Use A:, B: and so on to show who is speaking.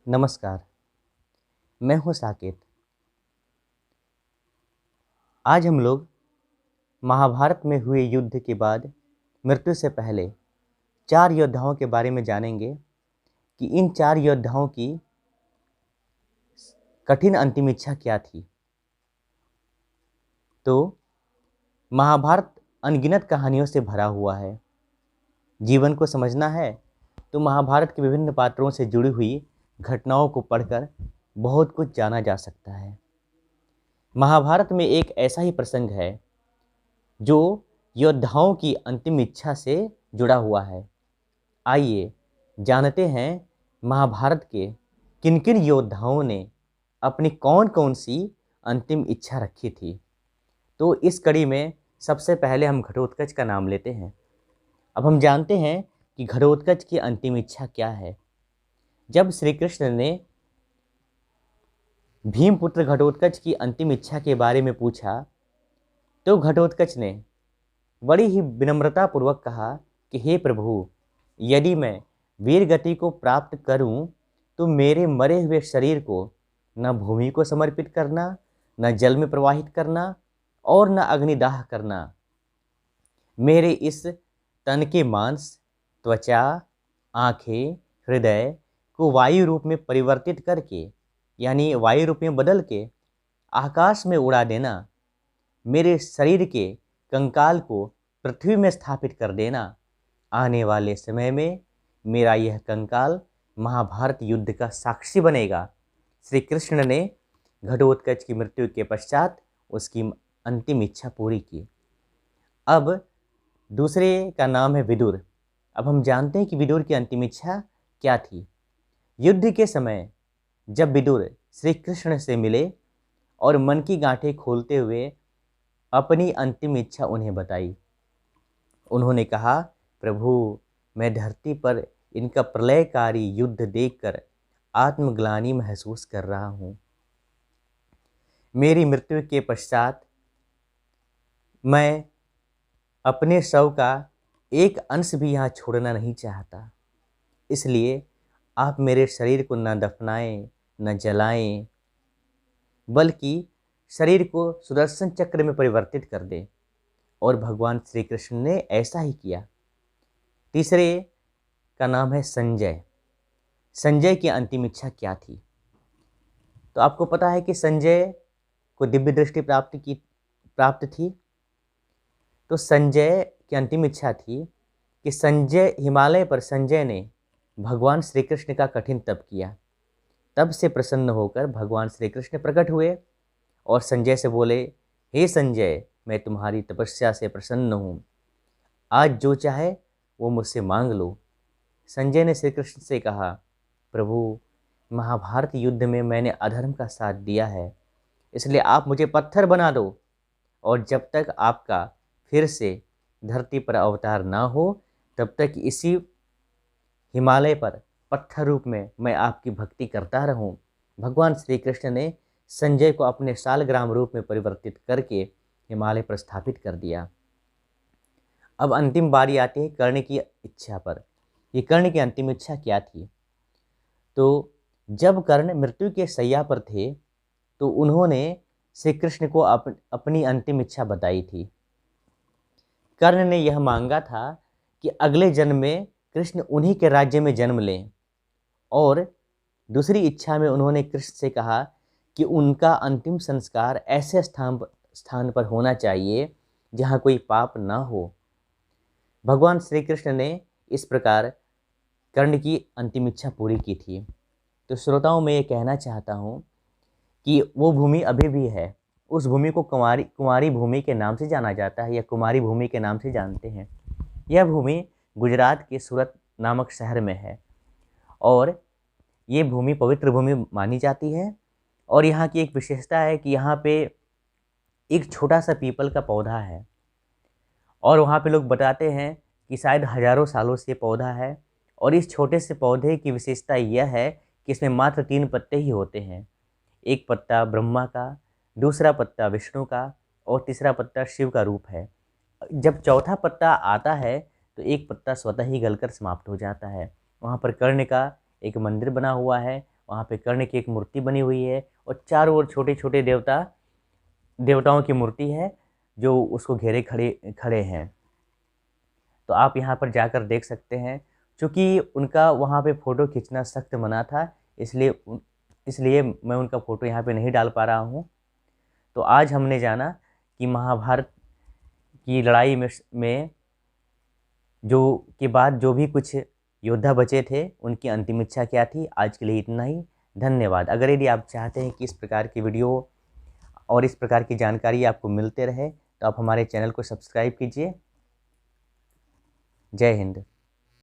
A: नमस्कार। मैं हूं साकेत। आज हम लोग महाभारत में हुए युद्ध के बाद मृत्यु से पहले 4 योद्धाओं के बारे में जानेंगे कि इन 4 योद्धाओं की कठिन अंतिम इच्छा क्या थी। तो महाभारत अनगिनत कहानियों से भरा हुआ है। जीवन को समझना है तो महाभारत के विभिन्न पात्रों से जुड़ी हुई घटनाओं को पढ़कर बहुत कुछ जाना जा सकता है। महाभारत में एक ऐसा ही प्रसंग है जो योद्धाओं की अंतिम इच्छा से जुड़ा हुआ है। आइए जानते हैं महाभारत के किन किन योद्धाओं ने अपनी कौन कौन सी अंतिम इच्छा रखी थी। तो इस कड़ी में सबसे पहले हम घटोत्कच का नाम लेते हैं। अब हम जानते हैं कि घटोत्कच की अंतिम इच्छा क्या है। जब श्री कृष्ण ने भीमपुत्र घटोत्कच की अंतिम इच्छा के बारे में पूछा तो घटोत्कच ने बड़ी ही विनम्रतापूर्वक कहा कि हे प्रभु, यदि मैं वीर गति को प्राप्त करूं तो मेरे मरे हुए शरीर को न भूमि को समर्पित करना, न जल में प्रवाहित करना और न अग्निदाह करना। मेरे इस तन के मांस, त्वचा, आँखें, हृदय को वायु रूप में परिवर्तित करके यानी वायु रूप में बदल के आकाश में उड़ा देना। मेरे शरीर के कंकाल को पृथ्वी में स्थापित कर देना। आने वाले समय में मेरा यह कंकाल महाभारत युद्ध का साक्षी बनेगा। श्री कृष्ण ने घटोत्कच की मृत्यु के पश्चात उसकी अंतिम इच्छा पूरी की। अब दूसरे का नाम है विदुर। अब हम जानते हैं कि विदुर की अंतिम इच्छा क्या थी। युद्ध के समय जब विदुर श्री कृष्ण से मिले और मन की गांठें खोलते हुए अपनी अंतिम इच्छा उन्हें बताई, उन्होंने कहा, प्रभु, मैं धरती पर इनका प्रलयकारी युद्ध देखकर आत्मग्लानि महसूस कर रहा हूँ। मेरी मृत्यु के पश्चात मैं अपने शव का एक अंश भी यहाँ छोड़ना नहीं चाहता। इसलिए आप मेरे शरीर को न दफनाएं, न जलाएं, बल्कि शरीर को सुदर्शन चक्र में परिवर्तित कर दें। और भगवान श्री कृष्ण ने ऐसा ही किया। तीसरे का नाम है संजय। संजय की अंतिम इच्छा क्या थी? तो आपको पता है कि संजय को दिव्य दृष्टि प्राप्त थी। तो संजय की अंतिम इच्छा थी कि हिमालय पर संजय ने भगवान श्री कृष्ण का कठिन तप किया। तब से प्रसन्न होकर भगवान श्री कृष्ण प्रकट हुए और संजय से बोले, हे संजय, मैं तुम्हारी तपस्या से प्रसन्न हूँ। आज जो चाहे वो मुझसे मांग लो। संजय ने श्री कृष्ण से कहा, प्रभु, महाभारत युद्ध में मैंने अधर्म का साथ दिया है, इसलिए आप मुझे पत्थर बना दो। और जब तक आपका फिर से धरती पर अवतार ना हो तब तक इसी हिमालय पर पत्थर रूप में मैं आपकी भक्ति करता रहूं। भगवान श्री कृष्ण ने संजय को अपने शालग्राम रूप में परिवर्तित करके हिमालय पर स्थापित कर दिया। अब अंतिम बारी आती है कर्ण की इच्छा पर। ये कर्ण की अंतिम इच्छा क्या थी? तो जब कर्ण मृत्यु के शैया पर थे तो उन्होंने श्री कृष्ण को अपनी अंतिम इच्छा बताई थी। कर्ण ने यह मांगा था कि अगले जन्म में कृष्ण उन्हीं के राज्य में जन्म लें। और दूसरी इच्छा में उन्होंने कृष्ण से कहा कि उनका अंतिम संस्कार ऐसे स्थान पर होना चाहिए जहाँ कोई पाप ना हो। भगवान श्री कृष्ण ने इस प्रकार कर्ण की अंतिम इच्छा पूरी की थी। तो श्रोताओं, मैं ये कहना चाहता हूँ कि वो भूमि अभी भी है। उस भूमि को कुमारी भूमि के नाम से जाना जाता है या कुमारी भूमि के नाम से जानते हैं। यह भूमि गुजरात के सूरत नामक शहर में है और ये भूमि पवित्र भूमि मानी जाती है। और यहाँ की एक विशेषता है कि यहाँ पे एक छोटा सा पीपल का पौधा है और वहाँ पे लोग बताते हैं कि शायद हजारों सालों से ये पौधा है। और इस छोटे से पौधे की विशेषता यह है कि इसमें मात्र 3 पत्ते ही होते हैं। एक पत्ता ब्रह्मा का, दूसरा पत्ता विष्णु का और तीसरा पत्ता शिव का रूप है। जब चौथा पत्ता आता है तो एक पत्ता स्वतः ही गलकर समाप्त हो जाता है। वहाँ पर कर्ण का एक मंदिर बना हुआ है वहाँ पे कर्ण की एक मूर्ति बनी हुई है और चारों ओर छोटे छोटे देवताओं की मूर्ति है जो उसको घेरे खड़े खड़े हैं। तो आप यहाँ पर जाकर देख सकते हैं। चूँकि उनका वहाँ पे फ़ोटो खींचना सख्त मना था, इसलिए मैं उनका फ़ोटो यहाँ पे नहीं डाल पा रहा हूँ। तो आज हमने जाना कि महाभारत की लड़ाई में जो के बाद जो भी कुछ योद्धा बचे थे उनकी अंतिम इच्छा क्या थी। आज के लिए इतना ही। धन्यवाद। अगर यदि आप चाहते हैं कि इस प्रकार की वीडियो और इस प्रकार की जानकारी आपको मिलते रहे तो आप हमारे चैनल को सब्सक्राइब कीजिए। जय हिंद।